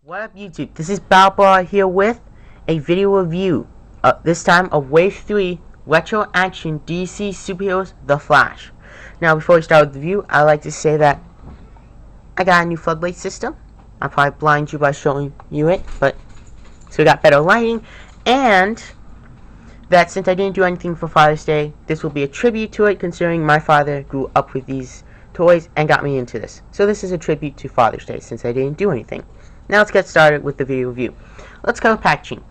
What up YouTube, this is Balbar here with a video review, this time of Wave 3 Retro Action DC Superheroes The Flash. Now before we start with the review, I'd like to say that I got a new floodlight system. I'll probably blind you by showing you it, but so we got better lighting, and that since I didn't do anything for Father's Day, this will be a tribute to it, considering my father grew up with these toys and got me into this. So this is a tribute to Father's Day since I didn't do anything. Now let's get started with the video review. Let's cover packaging.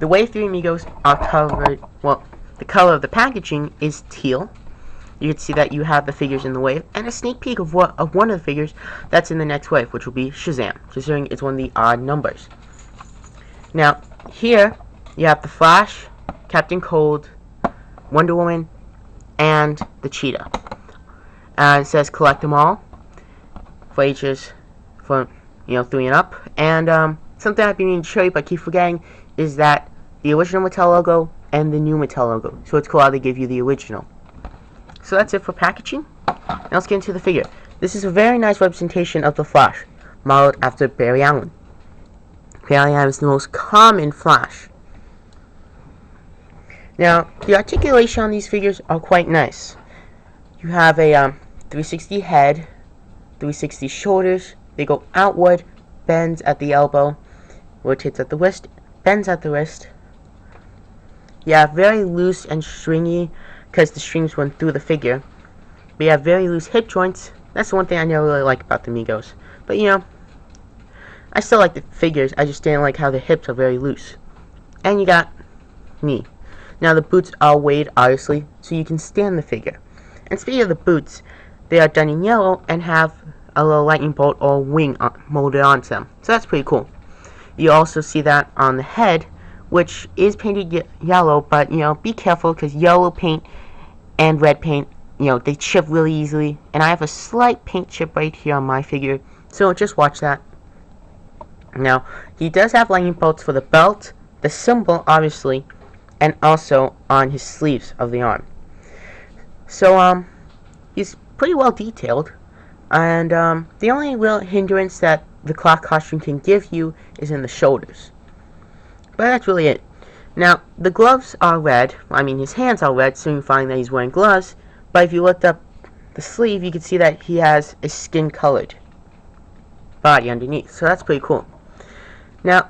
The Wave 3 Amigos are covered, well, the color of the packaging is teal. You can see that you have the figures in the wave, and a sneak peek of one of the figures that's in the next wave, which will be Shazam, considering it's one of the odd numbers. Now, here, you have the Flash, Captain Cold, Wonder Woman, and the Cheetah. It says collect them all for ages from 3 and up. And something I've been meaning to show you but keep forgetting is that the original Mattel logo and the new Mattel logo. So it's cool how they give you the original. So that's it for packaging. Now let's get into the figure. This is a very nice representation of the Flash, modeled after Barry Allen. Barry Allen is the most common Flash. Now, the articulation on these figures are quite nice. You have a 360 head, 360 shoulders. They go outward, bends at the elbow, rotates at the wrist, bends at the wrist. You have very loose and stringy, because the strings run through the figure. But you have very loose hip joints. That's the one thing I never really like about the Migos. But I still like the figures, I just didn't like how the hips are very loose. And you got knee. Now the boots are weighed, obviously, so you can stand the figure. And speaking of the boots, they are done in yellow and have a little lightning bolt or wing molded onto them. So that's pretty cool. You also see that on the head, which is painted yellow, but be careful because yellow paint and red paint, they chip really easily. And I have a slight paint chip right here on my figure, so just watch that. Now, he does have lightning bolts for the belt, the symbol obviously, and also on his sleeves of the arm. So he's pretty well detailed. And the only real hindrance that the cloth costume can give you is in the shoulders. But that's really it. Now, the gloves are red. I mean, his hands are red, so you find that he's wearing gloves. But if you looked up the sleeve, you can see that he has a skin-colored body underneath. So that's pretty cool. Now,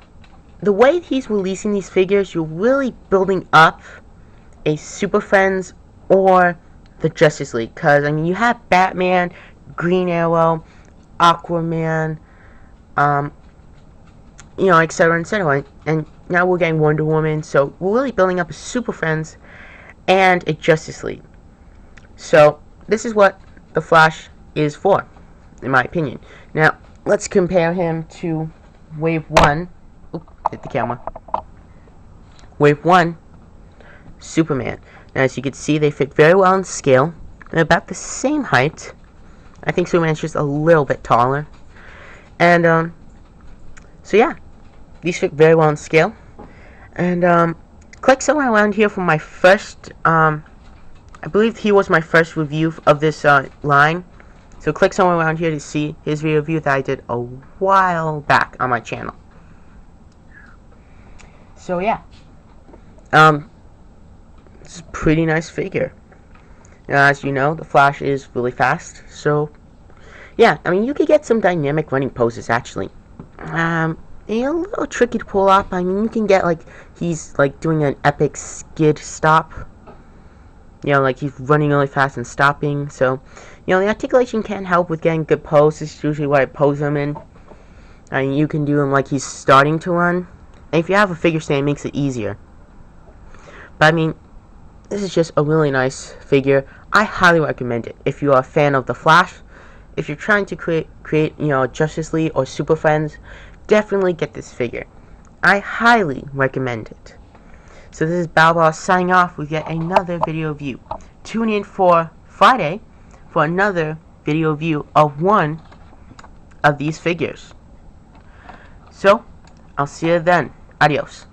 the way he's releasing these figures, you're really building up a Super Friends or the Justice League. Because, you have Batman, Green Arrow, Aquaman, etc., etc. And now we're getting Wonder Woman, so we're really building up a Super Friends and a Justice League. So this is what the Flash is for, in my opinion. Now, let's compare him to Wave 1. Oop, hit the camera. Wave 1, Superman. Now, as you can see, they fit very well in scale. They're about the same height. I think Superman's just a little bit taller. And, so yeah. These fit very well in scale. And, click somewhere around here for my first, I believe he was my first review of this, line. So click somewhere around here to see his review that I did a while back on my channel. So yeah. It's a pretty nice figure. As you know, the Flash is really fast, so yeah, you could get some dynamic running poses actually. A little tricky to pull off. You can get he's doing an epic skid stop. He's running really fast and stopping. So, the articulation can help with getting good pose. This is usually what I pose him in. You can do him like he's starting to run. And if you have a figure stand, it makes it easier. But this is just a really nice figure. I highly recommend it. If you are a fan of the Flash, if you're trying to create Justice League or Super Friends, definitely get this figure. I highly recommend it. So this is Balbar signing off with yet another video review. Tune in for Friday for another video review of one of these figures. So, I'll see you then. Adios.